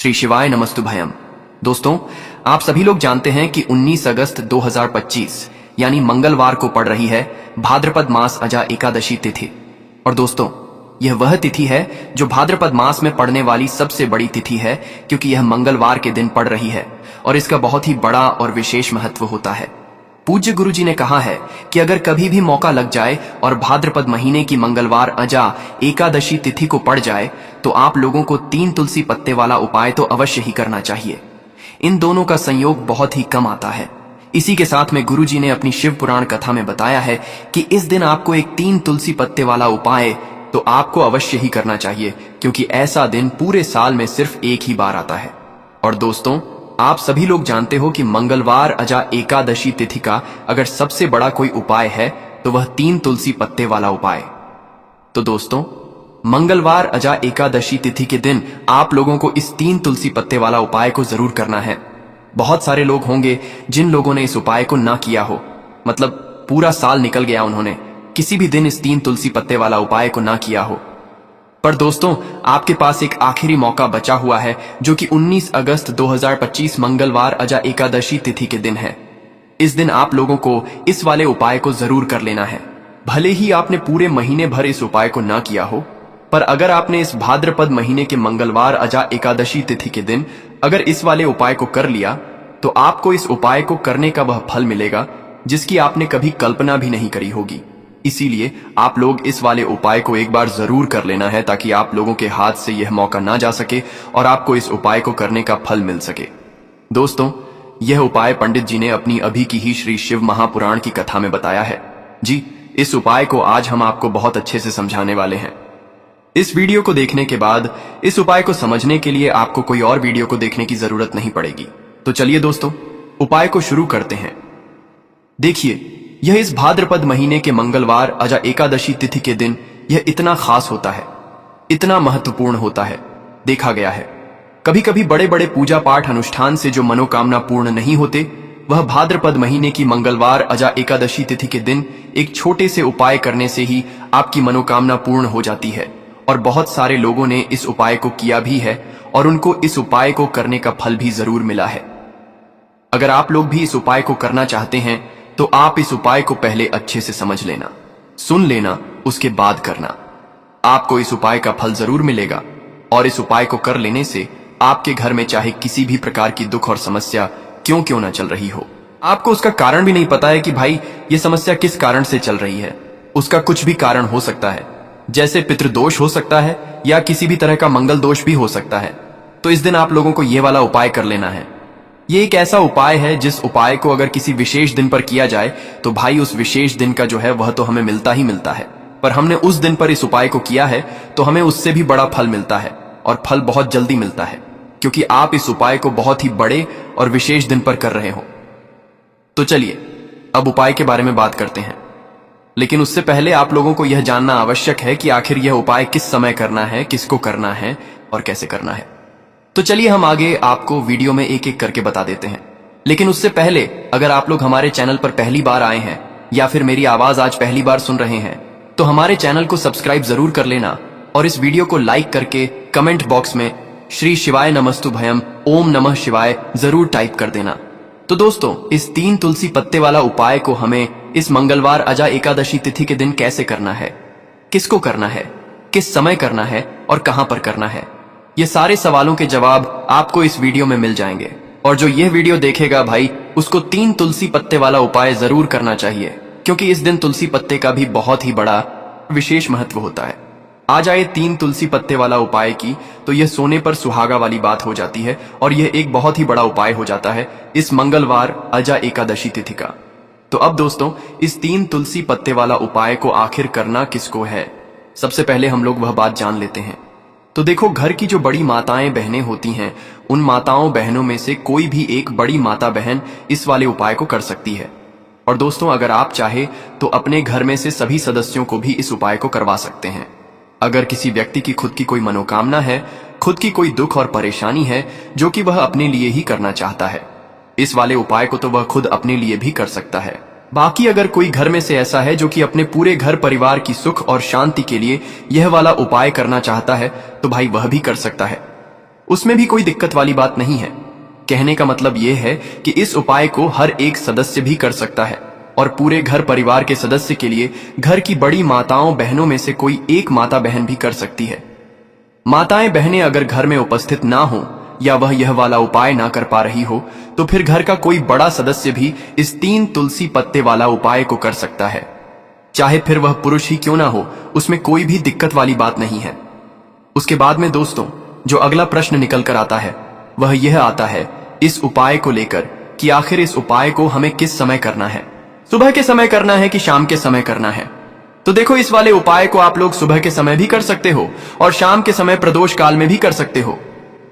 श्री शिवाय नमस्तुभयम। दोस्तों, आप सभी लोग जानते हैं कि 19 अगस्त 2025 यानी मंगलवार को पड़ रही है भाद्रपद मास अजा एकादशी तिथि। और दोस्तों, यह वह तिथि है जो भाद्रपद मास में पड़ने वाली सबसे बड़ी तिथि है, क्योंकि यह मंगलवार के दिन पड़ रही है और इसका बहुत ही बड़ा और विशेष महत्व होता है। पूज्य गुरु जी ने कहा है कि अगर कभी भी मौका लग जाए और भाद्रपद महीने की मंगलवार अजा एकादशी तिथि को पड़ जाए तो आप लोगों को 3 तुलसी पत्ते वाला उपाय तो अवश्य ही करना चाहिए। इन दोनों का संयोग बहुत ही कम आता है। इसी के साथ में गुरु जी ने अपनी शिव पुराण कथा में बताया है कि इस दिन आपको एक 3 तुलसी पत्ते वाला उपाय तो आपको अवश्य ही करना चाहिए, क्योंकि ऐसा दिन पूरे साल में सिर्फ एक ही बार आता है। और दोस्तों, आप सभी लोग जानते हो कि मंगलवार अजा एकादशी तिथि का अगर सबसे बड़ा कोई उपाय है तो वह 3 तुलसी पत्ते वाला उपाय। तो दोस्तों, मंगलवार अजा एकादशी तिथि के दिन आप लोगों को इस 3 तुलसी पत्ते वाला उपाय को जरूर करना है। बहुत सारे लोग होंगे जिन लोगों ने इस उपाय को ना किया हो, मतलब पूरा साल निकल गया, उन्होंने किसी भी दिन इस 3 तुलसी पत्ते वाला उपाय को ना किया हो। पर दोस्तों, आपके पास एक आखिरी मौका बचा हुआ है, जो कि 19 अगस्त 2025 मंगलवार अजा एकादशी तिथि के दिन है। इस दिन आप लोगों को इस वाले उपाय को जरूर कर लेना है। भले ही आपने पूरे महीने भर इस उपाय को ना किया हो, पर अगर आपने इस भाद्रपद महीने के मंगलवार अजा एकादशी तिथि के दिन अगर इस वाले उपाय को कर लिया तो आपको इस उपाय को करने का वह फल मिलेगा जिसकी आपने कभी कल्पना भी नहीं करी होगी। इसीलिए आप लोग इस वाले उपाय को एक बार जरूर कर लेना है, ताकि आप लोगों के हाथ से यह मौका ना जा सके और आपको इस उपाय को करने का फल मिल सके। दोस्तों, यह उपाय पंडित जी ने अपनी अभी की ही श्री शिव महापुराण की कथा में बताया है। जी, इस उपाय को आज हम आपको बहुत अच्छे से समझाने वाले हैं। इस वीडियो को देखने के बाद इस उपाय को समझने के लिए आपको कोई और वीडियो को देखने की जरूरत नहीं पड़ेगी। तो चलिए दोस्तों, उपाय को शुरू करते हैं। देखिए, यह इस भाद्रपद महीने के मंगलवार अजा एकादशी तिथि के दिन यह इतना खास होता है, इतना महत्वपूर्ण होता है। देखा गया है कभी कभी बड़े बड़े पूजा पाठ अनुष्ठान से जो मनोकामना पूर्ण नहीं होते, वह भाद्रपद महीने की मंगलवार अजा एकादशी तिथि के दिन एक छोटे से उपाय करने से ही आपकी मनोकामना पूर्ण हो जाती है। और बहुत सारे लोगों ने इस उपाय को किया भी है और उनको इस उपाय को करने का फल भी जरूर मिला है। अगर आप लोग भी इस उपाय को करना चाहते हैं तो आप इस उपाय को पहले अच्छे से समझ लेना, सुन लेना, उसके बाद करना। आपको इस उपाय का फल जरूर मिलेगा। और इस उपाय को कर लेने से आपके घर में चाहे किसी भी प्रकार की दुख और समस्या क्यों ना चल रही हो, आपको उसका कारण भी नहीं पता है कि भाई ये समस्या किस कारण से चल रही है, उसका कुछ भी कारण हो सकता है, जैसे पितृदोष हो सकता है या किसी भी तरह का मंगल दोष भी हो सकता है। तो इस दिन आप लोगों को ये वाला उपाय कर लेना है। ये एक ऐसा उपाय है जिस उपाय को अगर किसी विशेष दिन पर किया जाए तो भाई उस विशेष दिन का जो है वह तो हमें मिलता ही मिलता है। पर हमने उस दिन पर इस उपाय को किया है तो हमें उससे भी बड़ा फल मिलता है, और फल बहुत जल्दी मिलता है, क्योंकि आप इस उपाय को बहुत ही बड़े और विशेष दिन पर कर रहे हो। तो चलिए अब उपाय के बारे में बात करते हैं। लेकिन उससे पहले आप लोगों को यह जानना आवश्यक है कि आखिर यह उपाय किस समय करना है, किसको करना है और कैसे करना है। तो चलिए हम आगे आपको वीडियो में एक एक करके बता देते हैं। लेकिन उससे पहले अगर आप लोग हमारे चैनल पर पहली बार आए हैं या फिर मेरी आवाज आज पहली बार सुन रहे हैं तो हमारे चैनल को सब्सक्राइब जरूर कर लेना और इस वीडियो को लाइक करके कमेंट बॉक्स में श्री शिवाय नमस्तुभयम ओम नमः शिवाय जरूर टाइप कर देना। तो दोस्तों, इस 3 तुलसी पत्ते वाला उपाय को हमें इस मंगलवार अजा एकादशी तिथि के दिन कैसे करना है, किसको करना है, किस समय करना है और कहां पर करना है, ये सारे सवालों के जवाब आपको इस वीडियो में मिल जाएंगे। और जो यह वीडियो देखेगा भाई, उसको 3 तुलसी पत्ते वाला उपाय जरूर करना चाहिए, क्योंकि इस दिन तुलसी पत्ते का भी बहुत ही बड़ा विशेष महत्व होता है। आ जाए 3 तुलसी पत्ते वाला उपाय की, तो यह सोने पर सुहागा वाली बात हो जाती है और यह एक बहुत ही बड़ा उपाय हो जाता है इस मंगलवार अजा एकादशी तिथि का। तो अब दोस्तों, इस 3 तुलसी पत्ते वाला उपाय को आखिर करना किसको है, सबसे पहले हम लोग वह बात जान लेते हैं। तो देखो, घर की जो बड़ी माताएं बहनें होती हैं, उन माताओं बहनों में से कोई भी एक बड़ी माता बहन इस वाले उपाय को कर सकती है। और दोस्तों, अगर आप चाहे तो अपने घर में से सभी सदस्यों को भी इस उपाय को करवा सकते हैं। अगर किसी व्यक्ति की खुद की कोई मनोकामना है, खुद की कोई दुख और परेशानी है जो कि वह अपने लिए ही करना चाहता है, इस वाले उपाय को तो वह खुद अपने लिए भी कर सकता है। बाकी अगर कोई घर में से ऐसा है जो कि अपने पूरे घर परिवार की सुख और शांति के लिए यह वाला उपाय करना चाहता है तो भाई वह भी कर सकता है। उसमें भी कोई दिक्कत वाली बात नहीं है। कहने का मतलब यह है कि इस उपाय को हर एक सदस्य भी कर सकता है और पूरे घर परिवार के सदस्य के लिए घर की बड़ी माताओं बहनों में से कोई एक माता बहन भी कर सकती है। माताएं बहनें अगर घर में उपस्थित ना हो या वह यह वाला उपाय ना कर पा रही हो तो फिर घर का कोई बड़ा सदस्य भी इस 3 तुलसी पत्ते वाला उपाय को कर सकता है, चाहे फिर वह पुरुष ही क्यों ना हो, उसमें कोई भी दिक्कत वाली बात नहीं है। उसके बाद में दोस्तों जो अगला प्रश्न निकल कर आता है वह यह आता है इस उपाय को लेकर कि आखिर इस उपाय को हमें किस समय करना है, सुबह के समय करना है कि शाम के समय करना है। तो देखो इस वाले उपाय को आप लोग सुबह के समय भी कर सकते हो और शाम के समय प्रदोष काल में भी कर सकते हो।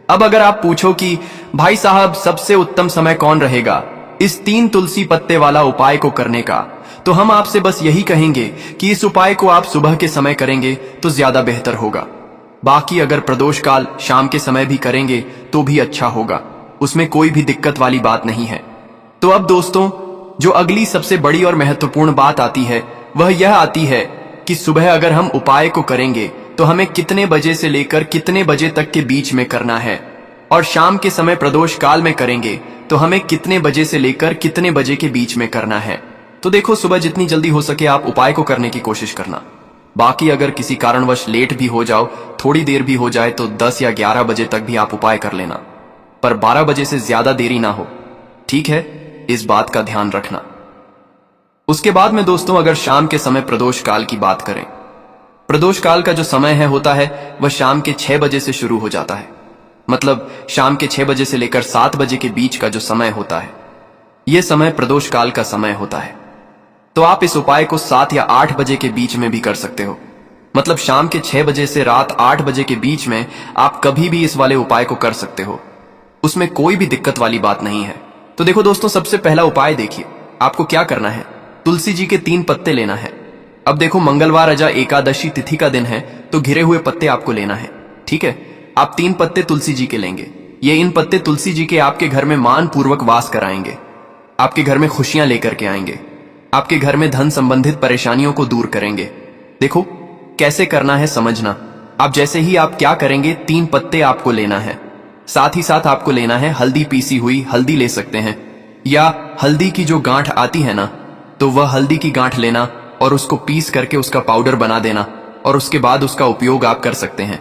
अब अगर आप पूछो कि भाई साहब सबसे उत्तम समय कौन रहेगा इस 3 तुलसी पत्ते वाला उपाय को करने का, तो हम आपसे बस यही कहेंगे कि इस उपाय को आप सुबह के समय करेंगे तो ज्यादा बेहतर होगा। बाकी अगर प्रदोष काल शाम के समय भी करेंगे तो भी अच्छा होगा, उसमें कोई भी दिक्कत वाली बात नहीं है। तो अब दोस्तों जो अगली सबसे बड़ी और महत्वपूर्ण बात आती है वह यह आती है कि सुबह अगर हम उपाय को करेंगे तो हमें कितने बजे से लेकर कितने बजे तक के बीच में करना है, और शाम के समय प्रदोष काल में करेंगे तो हमें कितने बजे से लेकर कितने बजे के बीच में करना है। तो देखो सुबह जितनी जल्दी हो सके आप उपाय को करने की कोशिश करना। बाकी अगर किसी कारणवश लेट भी हो जाओ, थोड़ी देर भी हो जाए तो 10 या 11 बजे तक भी आप उपाय कर लेना, पर 12 बजे से ज्यादा देरी ना हो, ठीक है, इस बात का ध्यान रखना। उसके बाद में दोस्तों अगर शाम के समय प्रदोष काल की बात करें, प्रदोष काल का जो समय है होता है वह शाम के 6 बजे से शुरू हो जाता है। मतलब शाम के 6 बजे से लेकर 7 बजे के बीच का जो समय होता है यह समय प्रदोष काल का समय होता है। तो आप इस उपाय को 7 या 8 बजे के बीच में भी कर सकते हो। मतलब शाम के 6 बजे से रात 8 बजे के बीच में आप कभी भी इस वाले उपाय को कर सकते हो, उसमें कोई भी दिक्कत वाली बात नहीं है। तो देखो दोस्तों सबसे पहला उपाय देखिए, आपको क्या करना है, तुलसी जी के 3 पत्ते लेना है। अब देखो मंगलवार अजा एकादशी तिथि का दिन है तो घिरे हुए पत्ते आपको लेना है, ठीक है। आप 3 पत्ते तुलसी जी के लेंगे। ये इन पत्ते तुलसी जी के आपके घर में मान पूर्वक वास कराएंगे, आपके घर में खुशियां लेकर के आएंगे, आपके घर में धन संबंधित परेशानियों को दूर करेंगे। देखो कैसे करना है समझना। आप जैसे ही आप क्या करेंगे 3 पत्ते आपको लेना है, साथ ही साथ आपको लेना है हल्दी, पीसी हुई हल्दी ले सकते हैं, या हल्दी की जो गांठ आती है ना तो वह हल्दी की गांठ लेना और उसको पीस करके उसका पाउडर बना देना और उसके बाद उसका उपयोग आप कर सकते हैं।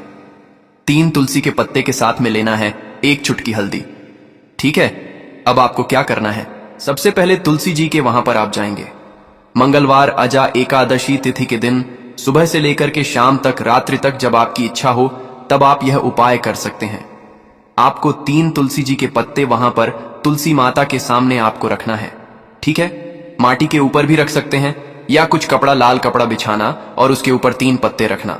3 तुलसी के पत्ते के साथ में लेना है 1 चुटकी हल्दी, ठीक है। अब आपको क्या करना है, सबसे पहले तुलसी जी के वहां पर आप जाएंगे। मंगलवार अजा एकादशी तिथि के दिन सुबह से लेकर के शाम तक, रात्रि तक, जब आपकी इच्छा हो तब आप यह उपाय कर सकते हैं। आपको 3 तुलसी जी के पत्ते वहां पर तुलसी माता के सामने आपको रखना है, ठीक है। माटी के ऊपर भी रख सकते हैं या कुछ कपड़ा, लाल कपड़ा बिछाना और उसके ऊपर 3 पत्ते रखना,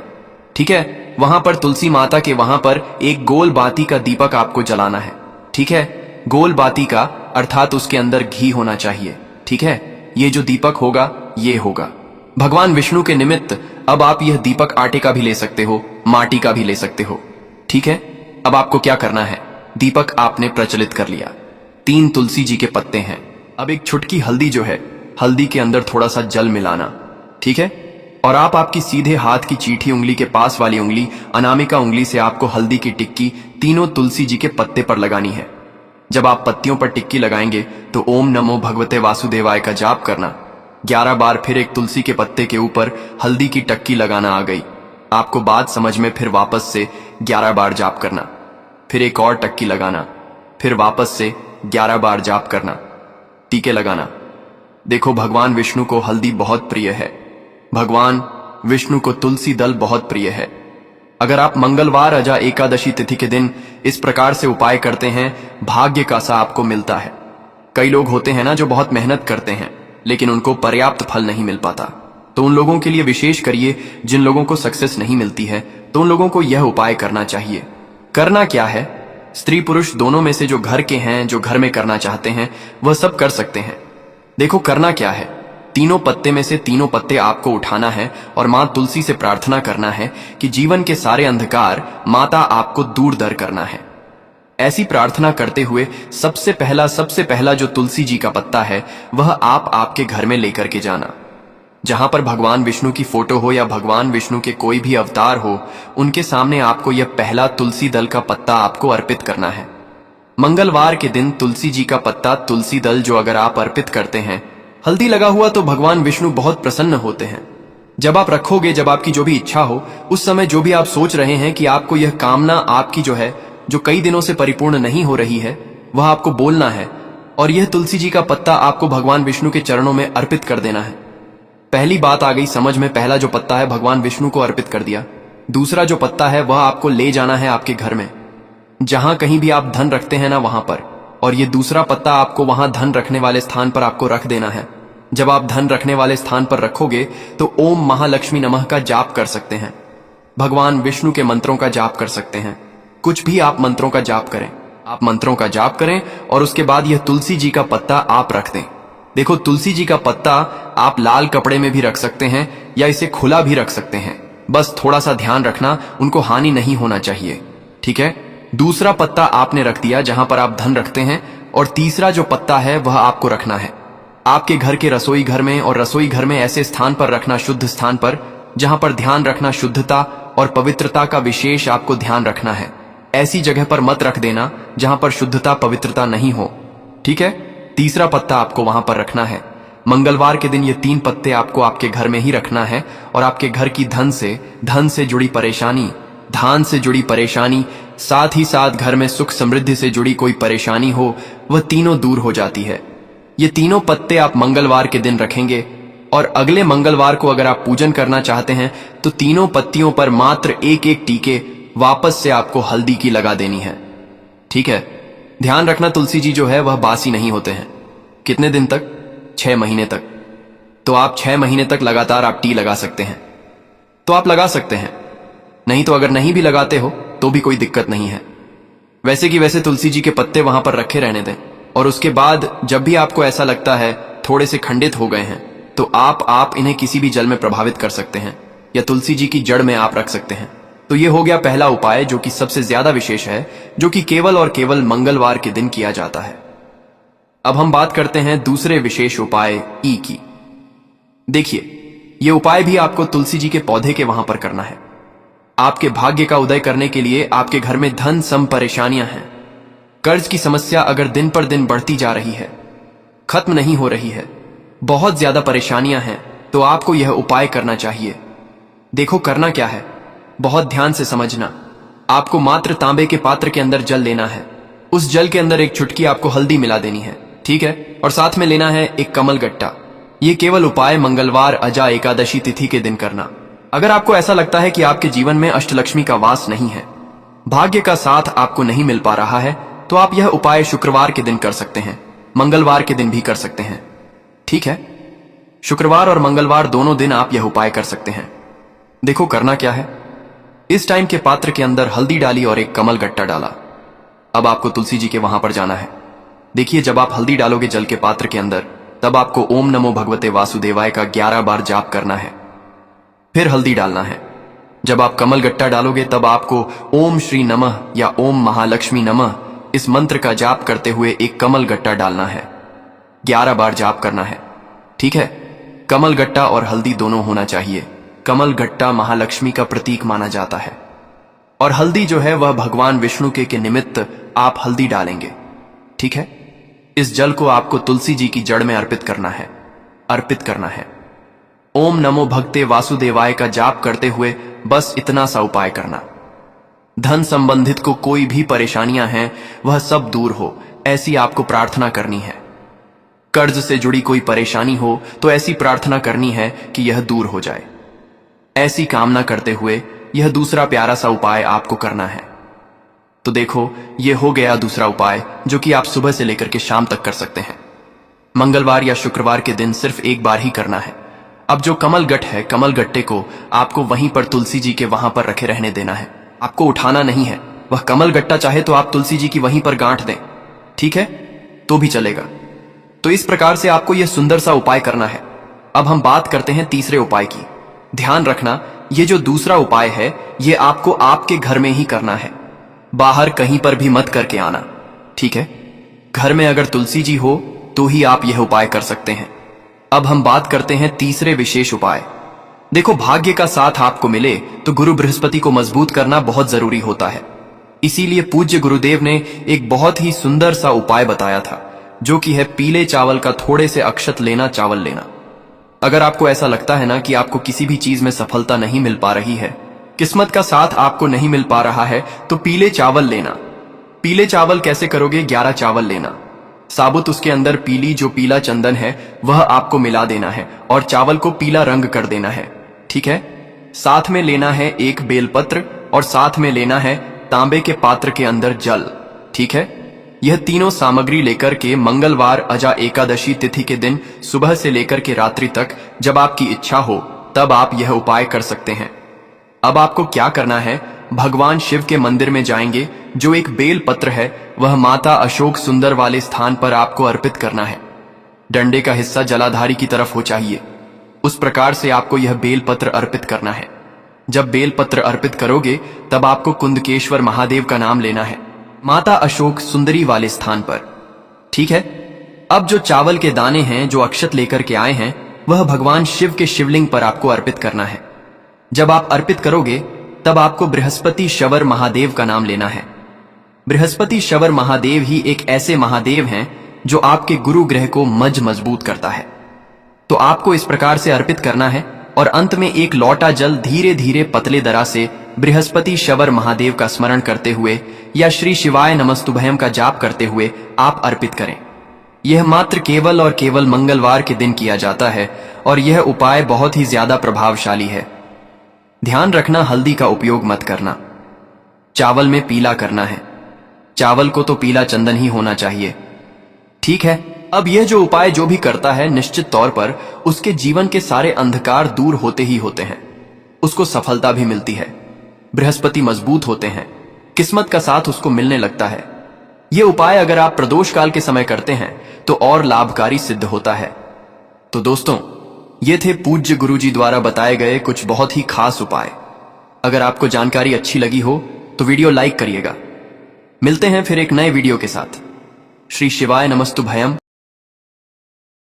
ठीक है। वहां पर तुलसी माता के वहां पर एक गोल बाती का दीपक आपको जलाना है, ठीक है। गोल बाती का अर्थात उसके अंदर घी होना चाहिए, ठीक है। ये जो दीपक होगा ये होगा भगवान विष्णु के निमित्त। अब आप यह दीपक आटे का भी ले सकते हो, माटी का भी ले सकते हो, ठीक है। अब आपको क्या करना है, दीपक आपने प्रज्वलित कर लिया, 3 तुलसी जी के पत्ते हैं। अब एक छुटकी हल्दी जो है, हल्दी के अंदर थोड़ा सा जल मिलाना, ठीक है। और आप आपकी सीधे हाथ की चीठी उंगली के पास वाली उंगली अनामिका उंगली से आपको हल्दी की टिक्की तीनों तुलसी जी के पत्ते पर लगानी है। जब आप पत्तियों पर टिक्की लगाएंगे तो ओम नमो भगवते वासुदेवाय का जाप करना। 11 बार फिर एक तुलसी के पत्ते के ऊपर हल्दी की टक्की लगाना आ गई। आपको बात समझ में, फिर वापस से 11 बार जाप करना, फिर एक और टक्की लगाना, फिर वापस से 11 बार जाप करना, टीके लगाना। देखो भगवान विष्णु को हल्दी बहुत प्रिय है, भगवान विष्णु को तुलसी दल बहुत प्रिय है। अगर आप मंगलवार अजा एकादशी तिथि के दिन इस प्रकार से उपाय करते हैं, भाग्य का सा आपको मिलता है। कई लोग होते हैं ना जो बहुत मेहनत करते हैं लेकिन उनको पर्याप्त फल नहीं मिल पाता, तो उन लोगों के लिए विशेष करिए। जिन लोगों को सक्सेस नहीं मिलती है तो उन लोगों को यह उपाय करना चाहिए। करना क्या है, स्त्री पुरुष दोनों में से जो घर के हैं, जो घर में करना चाहते हैं, वह सब कर सकते हैं। देखो करना क्या है, तीनों पत्ते में से तीनों पत्ते आपको उठाना है और मां तुलसी से प्रार्थना करना है कि जीवन के सारे अंधकार माता आपको दूर दर करना है। ऐसी प्रार्थना करते हुए सबसे पहला जो तुलसी जी का पत्ता है वह आप आपके घर में लेकर के जाना। जहां पर भगवान विष्णु की फोटो हो या भगवान विष्णु के कोई भी अवतार हो, उनके सामने आपको यह पहला तुलसी दल का पत्ता आपको अर्पित करना है। मंगलवार के दिन तुलसी जी का पत्ता, तुलसी दल जो अगर आप अर्पित करते हैं, हल्दी लगा हुआ, तो भगवान विष्णु बहुत प्रसन्न होते हैं। जब आप रखोगे, जब आपकी जो भी इच्छा हो, उस समय जो भी आप सोच रहे हैं कि आपको यह कामना आपकी जो है, जो कई दिनों से परिपूर्ण नहीं हो रही है, वह आपको बोलना है और यह तुलसी जी का पत्ता आपको भगवान विष्णु के चरणों में अर्पित कर देना है। पहली बात आ गई समझ में, पहला जो पत्ता है भगवान विष्णु को अर्पित कर दिया। दूसरा जो पत्ता है वह आपको ले जाना है आपके घर में, जहां कहीं भी आप धन रखते हैं ना वहां पर, और ये दूसरा पत्ता आपको वहां धन रखने वाले स्थान पर आपको रख देना है। जब आप धन रखने वाले स्थान पर रखोगे तो ओम महालक्ष्मी नमः का जाप कर सकते हैं, भगवान विष्णु के मंत्रों का जाप कर सकते हैं। कुछ भी आप मंत्रों का जाप करें, आप मंत्रों का जाप करें और उसके बाद यह तुलसी जी का पत्ता आप रख दें। देखो, तुलसी जी का पत्ता आप लाल कपड़े में भी रख सकते हैं या इसे खुला भी रख सकते हैं, बस थोड़ा सा ध्यान रखना, उनको हानि नहीं होना चाहिए, ठीक है। दूसरा पत्ता आपने रख दिया जहां पर आप धन रखते हैं, और तीसरा जो पत्ता है वह आपको रखना है आपके घर के रसोई घर में, और रसोई घर में ऐसे स्थान पर रखना, शुद्ध स्थान पर, जहां पर ध्यान रखना, शुद्धता और पवित्रता का विशेष आपको ध्यान रखना है। ऐसी जगह पर मत रख देना जहां पर शुद्धता पवित्रता नहीं हो, ठीक है। तीसरा पत्ता आपको वहां पर रखना है। मंगलवार के दिन ये 3 पत्ते आपको आपके घर में ही रखना है, और आपके घर की धन से जुड़ी परेशानी, धान से जुड़ी परेशानी, साथ ही साथ घर में सुख समृद्धि से जुड़ी कोई परेशानी हो, वह तीनों दूर हो जाती है। ये तीनों पत्ते आप मंगलवार के दिन रखेंगे, और अगले मंगलवार को अगर आप पूजन करना चाहते हैं तो तीनों पत्तियों पर मात्र एक एक टीके वापस से आपको हल्दी की लगा देनी है, ठीक है। ध्यान रखना, तुलसी जी जो है वह बासी नहीं होते हैं। कितने दिन तक? 6 महीने तक। तो आप 6 महीने तक लगातार आप टी लगा सकते हैं, तो आप लगा सकते हैं। नहीं तो अगर नहीं भी लगाते हो तो भी कोई दिक्कत नहीं है। वैसे कि वैसे तुलसी जी के पत्ते वहां पर रखे रहने दें, और उसके बाद जब भी आपको ऐसा लगता है थोड़े से खंडित हो गए हैं, तो आप इन्हें किसी भी जल में प्रभावित कर सकते हैं या तुलसी जी की जड़ में आप रख सकते हैं। तो ये हो गया पहला उपाय, जो कि सबसे ज्यादा विशेष है, जो कि केवल और केवल मंगलवार के दिन किया जाता है। अब हम बात करते हैं दूसरे विशेष उपाय ई की। देखिए, ये उपाय भी आपको तुलसी जी के पौधे के वहां पर करना है। आपके भाग्य का उदय करने के लिए आपके घर में धन सम परेशानियां हैं, कर्ज की समस्या अगर दिन पर दिन बढ़ती जा रही है, खत्म नहीं हो रही है, बहुत ज्यादा परेशानियां हैं, तो आपको यह उपाय करना चाहिए। देखो करना क्या है, बहुत ध्यान से समझना। आपको मात्र तांबे के पात्र के अंदर जल लेना है, उस जल के अंदर एक चुटकी आपको हल्दी मिला देनी है, ठीक है, और साथ में लेना है एक कमल गट्टा। ये केवल उपाय मंगलवार अजा एकादशी तिथि के दिन करना। अगर आपको ऐसा लगता है कि आपके जीवन में अष्टलक्ष्मी का वास नहीं है, भाग्य का साथ आपको नहीं मिल पा रहा है, तो आप यह उपाय शुक्रवार के दिन कर सकते हैं, मंगलवार के दिन भी कर सकते हैं, ठीक है। शुक्रवार और मंगलवार दोनों दिन आप यह उपाय कर सकते हैं। देखो करना क्या है, इस टाइम के पात्र के अंदर हल्दी डाली और एक कमल गट्टा डाला। अब आपको तुलसी जी के वहां पर जाना है। देखिए, जब आप हल्दी डालोगे जल के पात्र के अंदर, तब आपको ओम नमो भगवते वासुदेवाय का 11 बार जाप करना है, फिर हल्दी डालना है। जब आप कमल गट्टा डालोगे तब आपको ओम श्री नमः या ओम महालक्ष्मी नमः इस मंत्र का जाप करते हुए एक कमल गट्टा डालना है, 11 बार जाप करना है, ठीक है। कमल गट्टा और हल्दी दोनों होना चाहिए। कमल गट्टा महालक्ष्मी का प्रतीक माना जाता है, और हल्दी जो है वह भगवान विष्णु के निमित्त आप हल्दी डालेंगे, ठीक है। इस जल को आपको तुलसी जी की जड़ में अर्पित करना है। ओम नमो भगते वासुदेवाय का जाप करते हुए बस इतना सा उपाय करना। धन संबंधित को कोई भी परेशानियां हैं वह सब दूर हो, ऐसी आपको प्रार्थना करनी है। कर्ज से जुड़ी कोई परेशानी हो तो ऐसी प्रार्थना करनी है कि यह दूर हो जाए। ऐसी कामना करते हुए यह दूसरा प्यारा सा उपाय आपको करना है। तो देखो, यह हो गया दूसरा उपाय, जो कि आप सुबह से लेकर के शाम तक कर सकते हैं। मंगलवार या शुक्रवार के दिन सिर्फ एक बार ही करना है। अब जो कमल गट्ट है, कमल गट्टे को आपको वहीं पर तुलसी जी के वहां पर रखे रहने देना है, आपको उठाना नहीं है। वह कमल गट्टा चाहे तो आप तुलसी जी की वहीं पर गांठ दें, ठीक है, तो भी चलेगा। तो इस प्रकार से आपको यह सुंदर सा उपाय करना है। अब हम बात करते हैं तीसरे उपाय की। ध्यान रखना, ये जो दूसरा उपाय है ये आपको आपके घर में ही करना है, बाहर कहीं पर भी मत करके आना, ठीक है। घर में अगर तुलसी जी हो तो ही आप यह उपाय कर सकते हैं। अब हम बात करते हैं तीसरे विशेष उपाय। देखो, भाग्य का साथ आपको मिले तो गुरु बृहस्पति को मजबूत करना बहुत जरूरी होता है। इसीलिए पूज्य गुरुदेव ने एक बहुत ही सुंदर सा उपाय बताया था, जो कि है पीले चावल का थोड़े से अक्षत लेना, चावल लेना। अगर आपको ऐसा लगता है ना कि आपको किसी भी चीज में सफलता नहीं मिल पा रही है, किस्मत का साथ आपको नहीं मिल पा रहा है, तो पीले चावल लेना। पीले चावल कैसे करोगे? 11 चावल लेना, साबुत उसके अंदर पीली जो पीला चंदन है वह आपको मिला देना है और चावल को पीला रंग कर देना है। ठीक है। साथ में लेना है एक बेलपत्र और साथ में लेना है तांबे के पात्र के अंदर जल। ठीक है। यह तीनों सामग्री लेकर के मंगलवार अजा एकादशी तिथि के दिन सुबह से लेकर के रात्रि तक, जब आपकी इच्छा हो तब आप यह उपाय कर सकते हैं। अब आपको क्या करना है? भगवान शिव के मंदिर में जाएंगे, जो एक बेल पत्र है वह माता अशोक सुंदर वाले स्थान पर आपको अर्पित करना है। डंडे का हिस्सा जलाधारी की तरफ हो चाहिए, उस प्रकार से आपको यह बेल पत्र अर्पित करना है। जब बेल पत्र अर्पित करोगे तब आपको कुंदकेश्वर महादेव का नाम लेना है, माता अशोक सुंदरी वाले स्थान पर। ठीक है। अब जो चावल के दाने हैं जो अक्षत लेकर के आए हैं, वह भगवान शिव के शिवलिंग पर आपको अर्पित करना है। जब आप अर्पित करोगे तब आपको बृहस्पति शवर महादेव का नाम लेना है। बृहस्पति शवर महादेव ही एक ऐसे महादेव हैं जो आपके गुरु ग्रह को मजबूत करता है। तो आपको इस प्रकार से अर्पित करना है और अंत में एक लौटा जल धीरे धीरे पतले दरा से बृहस्पति शवर महादेव का स्मरण करते हुए या श्री शिवाय नमस्तुभयम का जाप करते हुए आप अर्पित करें। यह मात्र केवल और केवल मंगलवार के दिन किया जाता है और यह उपाय बहुत ही ज्यादा प्रभावशाली है। ध्यान रखना, हल्दी का उपयोग मत करना। चावल में पीला करना है, चावल को तो पीला चंदन ही होना चाहिए। ठीक है। अब यह जो उपाय जो भी करता है, निश्चित तौर पर उसके जीवन के सारे अंधकार दूर होते ही होते हैं, उसको सफलता भी मिलती है, बृहस्पति मजबूत होते हैं, किस्मत का साथ उसको मिलने लगता है। यह उपाय अगर आप प्रदोष काल के समय करते हैं तो और लाभकारी सिद्ध होता है। तो दोस्तों, ये थे पूज्य गुरुजी द्वारा बताए गए कुछ बहुत ही खास उपाय। अगर आपको जानकारी अच्छी लगी हो तो वीडियो लाइक करिएगा। मिलते हैं फिर एक नए वीडियो के साथ। श्री शिवाय नमस्तुभयम।